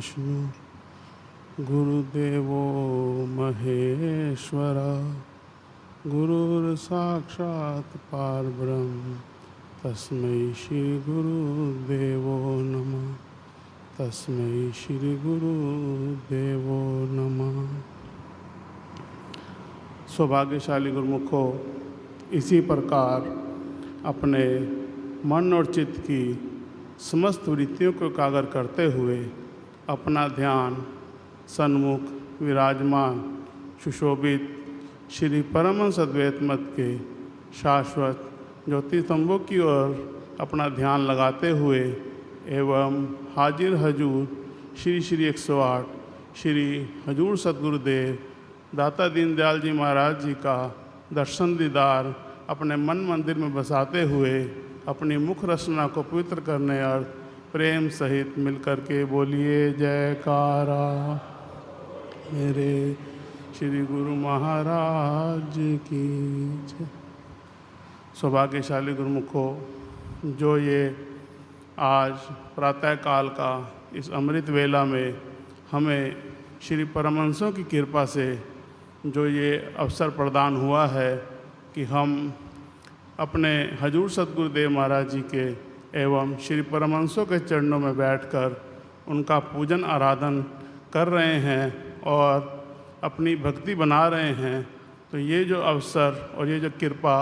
विष्णु गुरुदेवो महेश्वरा गुरुर्साक्षात् परब्रह्म तस्मै श्री गुरुदेवो नमः। तस्मै श्री गुरुदेवो नमः। सौभाग्यशाली गुरुमुखों, इसी प्रकार अपने मन और चित्त की समस्त वृत्तियों को एकाग्र करते हुए अपना ध्यान सन्मुख विराजमान सुशोभित श्री परमहंस अद्वैत मत के शाश्वत ज्योतिस्तंभों की ओर अपना ध्यान लगाते हुए एवं हाजिर हजूर श्री श्री 108 श्री हजूर सद्गुरुदेव दाता दीनदयाल जी महाराज जी का दर्शन दीदार अपने मन मंदिर में बसाते हुए अपनी मुख रचना को पवित्र करने और प्रेम सहित मिलकर के बोलिए जयकारा मेरे श्री गुरु महाराज की जय। सौभाग्यशाली गुरुमुखों, जो ये आज प्रातःकाल का इस अमृत वेला में हमें श्री परमहंसों की कृपा से जो ये अवसर प्रदान हुआ है कि हम अपने हजूर सद्गुरुदेव महाराज जी के एवं श्री परमहंसों के चरणों में बैठकर उनका पूजन आराधन कर रहे हैं और अपनी भक्ति बना रहे हैं, तो ये जो अवसर और ये जो कृपा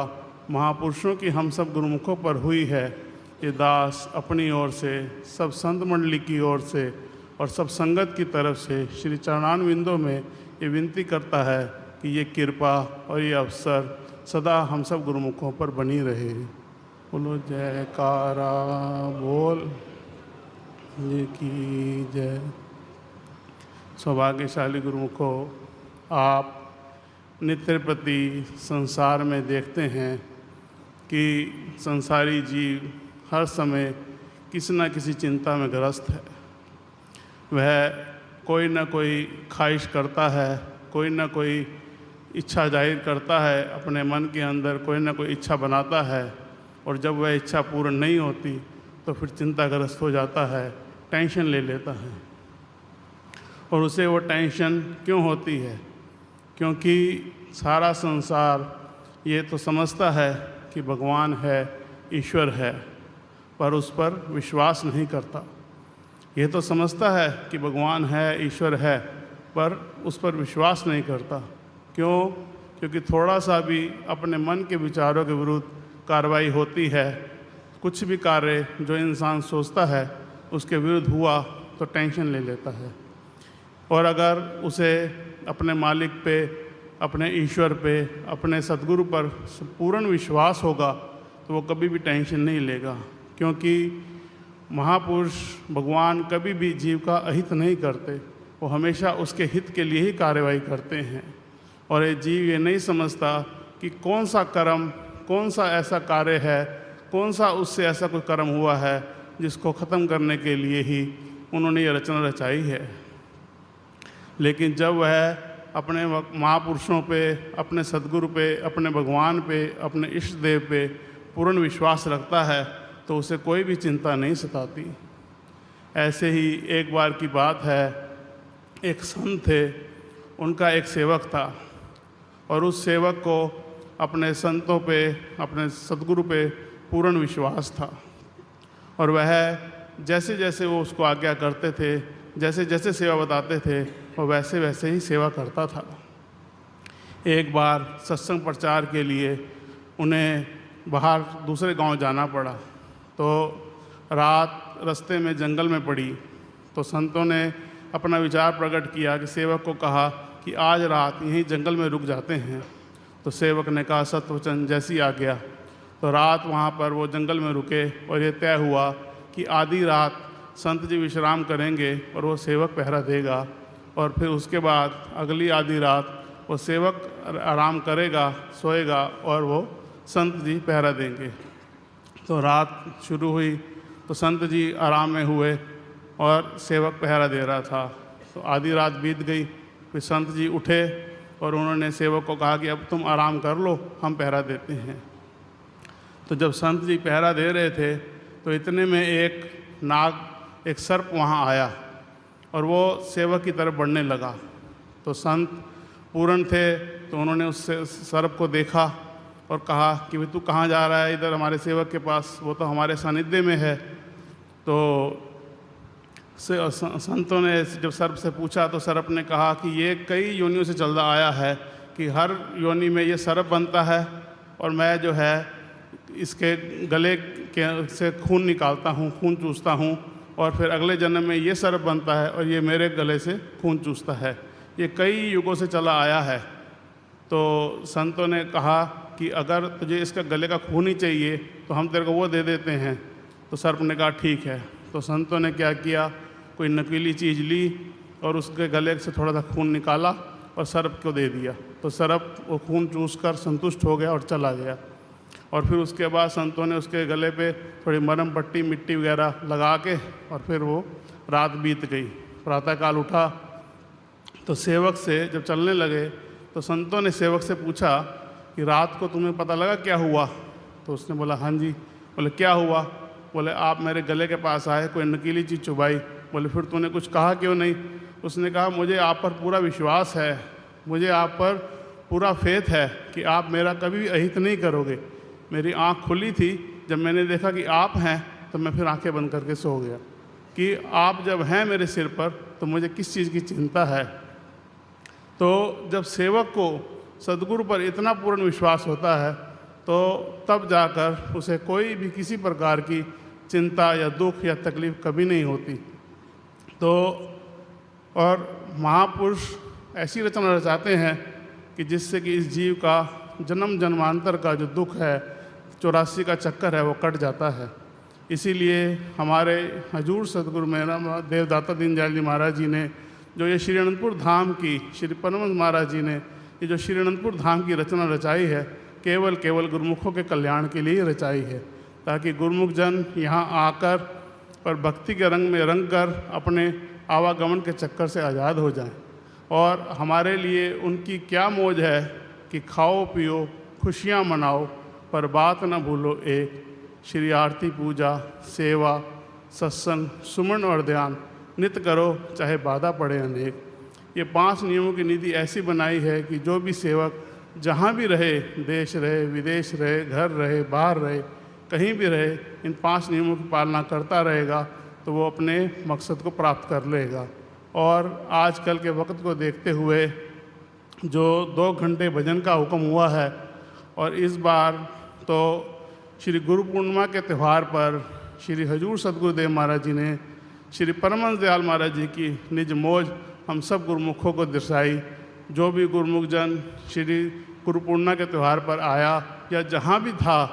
महापुरुषों की हम सब गुरुमुखों पर हुई है, ये दास अपनी ओर से सब संत मंडली की ओर से और सब संगत की तरफ से श्री चरणारविंदों में ये विनती करता है कि ये कृपा और ये अवसर सदा हम सब गुरुमुखों पर बनी रहे। बोलो जयकारा बोल जी की जय। सौभाग्यशाली गुरुमुखों, आप नित्य प्रति संसार में देखते हैं कि संसारी जीव हर समय किसी न किसी चिंता में ग्रस्त है। वह कोई न कोई ख्वाहिश करता है, कोई न कोई इच्छा जाहिर करता है, अपने मन के अंदर कोई ना कोई इच्छा बनाता है और जब वह इच्छा पूर्ण नहीं होती तो फिर चिंताग्रस्त हो जाता है, टेंशन ले लेता है। और उसे वो टेंशन क्यों होती है? क्योंकि सारा संसार ये तो समझता है कि भगवान है, ईश्वर है, पर उस पर विश्वास नहीं करता। ये तो समझता है कि भगवान है, ईश्वर है, पर उस पर विश्वास नहीं करता। क्यों? क्योंकि थोड़ा सा भी अपने मन के विचारों के विरुद्ध कार्रवाई होती है, कुछ भी कार्य जो इंसान सोचता है उसके विरुद्ध हुआ तो टेंशन ले लेता है। और अगर उसे अपने मालिक पे, अपने ईश्वर पे, अपने सद्गुरु पर पूर्ण विश्वास होगा तो वो कभी भी टेंशन नहीं लेगा। क्योंकि महापुरुष भगवान कभी भी जीव का अहित नहीं करते, वो हमेशा उसके हित के लिए ही कार्रवाई करते हैं। और ये जीव ये नहीं समझता कि कौन सा कर्म, कौन सा ऐसा कार्य है, कौन सा उससे ऐसा कोई कर्म हुआ है जिसको ख़त्म करने के लिए ही उन्होंने ये रचना रचाई है। लेकिन जब वह अपने महापुरुषों पे, अपने सद्गुरु पे, अपने भगवान पे, अपने इष्ट देव पे पूर्ण विश्वास रखता है तो उसे कोई भी चिंता नहीं सताती। ऐसे ही एक बार की बात है, एक संत थे, उनका एक सेवक था और उस सेवक को अपने संतों पे, अपने सद्गुरु पे पूर्ण विश्वास था और वह जैसे जैसे वो उसको आज्ञा करते थे, जैसे जैसे सेवा बताते थे, वो वैसे वैसे ही सेवा करता था। एक बार सत्संग प्रचार के लिए उन्हें बाहर दूसरे गांव जाना पड़ा, तो रात रास्ते में जंगल में पड़ी। तो संतों ने अपना विचार प्रकट किया कि सेवक को कहा कि आज रात यहीं जंगल में रुक जाते हैं। तो सेवक ने कहा सत्वचन जैसी आ गया। तो रात वहाँ पर वो जंगल में रुके और ये तय हुआ कि आधी रात संत जी विश्राम करेंगे और वो सेवक पहरा देगा, और फिर उसके बाद अगली आधी रात वो सेवक आराम करेगा, सोएगा और वो संत जी पहरा देंगे। तो रात शुरू हुई तो संत जी आराम में हुए और सेवक पहरा दे रहा था। तो आधी रात बीत गई, फिर संत जी उठे और उन्होंने सेवक को कहा कि अब तुम आराम कर लो, हम पहरा देते हैं। तो जब संत जी पहरा दे रहे थे तो इतने में एक नाग, एक सर्प वहाँ आया और वो सेवक की तरफ बढ़ने लगा। तो संत पूर्ण थे, तो उन्होंने उस सर्प को देखा और कहा कि भाई तू कहाँ जा रहा है, इधर हमारे सेवक के पास, वो तो हमारे सानिध्य में है। तो संतों ने जब सर्प से पूछा तो सर्प ने कहा कि ये कई योनियों से चलता आया है कि हर योनि में ये सर्प बनता है और मैं जो है इसके गले के से खून निकालता हूँ, खून चूसता हूँ, और फिर अगले जन्म में ये सर्प बनता है और ये मेरे गले से खून चूसता है। ये कई युगों से चला आया है। तो संतों ने कहा कि अगर तुझे इसका गले का खून ही चाहिए तो हम तेरे को वो दे देते हैं। तो सर्प ने कहा ठीक है। तो संतों ने क्या किया, कोई नकीली चीज़ ली और उसके गले से थोड़ा सा खून निकाला और सर्प को दे दिया। तो सर्प वो खून चूसकर संतुष्ट हो गया और चला गया। और फिर उसके बाद संतों ने उसके गले पे थोड़ी मरहम पट्टी मिट्टी वगैरह लगा के और फिर वो रात बीत गई। प्रातःकाल उठा तो सेवक से जब चलने लगे तो संतों ने सेवक से पूछा कि रात को तुम्हें पता लगा क्या हुआ? तो उसने बोला हाँ जी। बोले क्या हुआ? बोले आप मेरे गले के पास आए, कोई नकीली चीज़ चुभाई। बोले फिर तूने कुछ कहा क्यों नहीं? उसने कहा मुझे आप पर पूरा विश्वास है, मुझे आप पर पूरा फेथ है कि आप मेरा कभी भी अहित नहीं करोगे। मेरी आँख खुली थी, जब मैंने देखा कि आप हैं तो मैं फिर आंखें बंद करके सो गया कि आप जब हैं मेरे सिर पर तो मुझे किस चीज़ की चिंता है। तो जब सेवक को सद्गुरु पर इतना पूर्ण विश्वास होता है तो तब जाकर उसे कोई भी किसी प्रकार की चिंता या दुख या तकलीफ़ कभी नहीं होती। तो और महापुरुष ऐसी रचना रचाते हैं कि जिससे कि इस जीव का जन्म जन्मांतर का जो दुख है, 84 का चक्कर है, वो कट जाता है। इसीलिए हमारे हजूर सद्गुरु मेरा देवदाता दीनदयाल जी महाराज जी ने जो ये श्री अनंतपुर धाम की, श्री परमहंस महाराज जी ने ये जो श्री अनंतपुर धाम की रचना रचाई है, केवल गुरुमुखों के कल्याण के लिए रचाई है, ताकि गुरुमुख जन यहाँ आकर और भक्ति के रंग में रंग कर अपने आवागमन के चक्कर से आज़ाद हो जाएं। और हमारे लिए उनकी क्या मौज है कि खाओ पियो खुशियाँ मनाओ पर बात न भूलो एक, श्री आरती पूजा सेवा सत्संग सुमन और ध्यान नित करो चाहे बाधा पड़े अनेक। ये 5 नियमों की नीति ऐसी बनाई है कि जो भी सेवक जहाँ भी रहे, देश रहे विदेश रहे, घर रहे बाहर रहे, कहीं भी रहे, इन 5 नियमों की पालना करता रहेगा तो वो अपने मकसद को प्राप्त कर लेगा। और आजकल के वक्त को देखते हुए जो 2 घंटे भजन का हुक्म हुआ है, और इस बार तो श्री गुरु पूर्णिमा के त्यौहार पर श्री हजूर सतगुरुदेव महाराज जी ने श्री परमहंस दयाल महाराज जी की निज मौज हम सब गुरुमुखों को दर्शाई। जो भी गुरुमुख जन श्री गुरु पूर्णिमा के त्यौहार पर आया या जहाँ भी था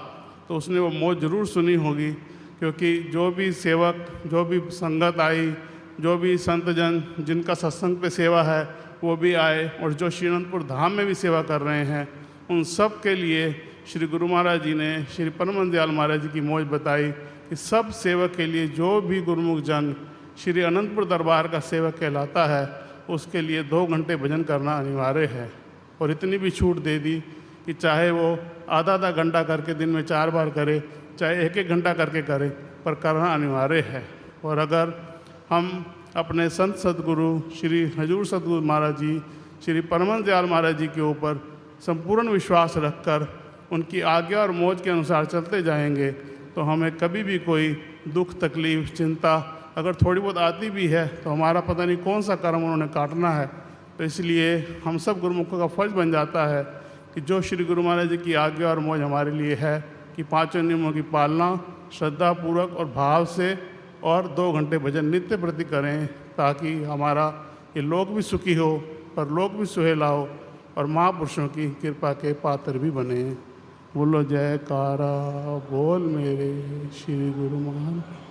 तो उसने वो मौज ज़रूर सुनी होगी, क्योंकि जो भी सेवक, जो भी संगत आई, जो भी संत जन जिनका सत्संग पे सेवा है वो भी आए, और जो श्री अनंतपुर धाम में भी सेवा कर रहे हैं, उन सब के लिए श्री गुरु महाराज जी ने श्री परमहंस दयाल महाराज जी की मौज बताई कि सब सेवक के लिए जो भी गुरुमुख जन श्री अनंतपुर दरबार का सेवक कहलाता है उसके लिए 2 घंटे भजन करना अनिवार्य है। और इतनी भी छूट दे दी कि चाहे वो आधा घंटा करके दिन में 4 बार करे, चाहे 1 घंटा करके करे, पर करना अनिवार्य है। और अगर हम अपने संत सद्गुरु श्री हजूर सतगुरु महाराज जी, श्री परमहंस दयाल महाराज जी के ऊपर संपूर्ण विश्वास रखकर उनकी आज्ञा और मौज के अनुसार चलते जाएंगे तो हमें कभी भी कोई दुख तकलीफ़ चिंता अगर थोड़ी बहुत आती भी है तो हमारा पता नहीं कौन सा कर्म उन्होंने काटना है। तो इसलिए हम सब गुरुमुखों का फर्ज बन जाता है कि जो श्री गुरु महाराज जी की आज्ञा और मौज हमारे लिए है कि 5 नियमों की पालना श्रद्धापूर्वक और भाव से और 2 घंटे भजन नित्य प्रति करें, ताकि हमारा ये लोक भी सुखी हो पर लोक भी सुहेला हो और महापुरुषों की कृपा के पात्र भी बने। बोलो जयकारा बोल मेरे श्री गुरु महाराज।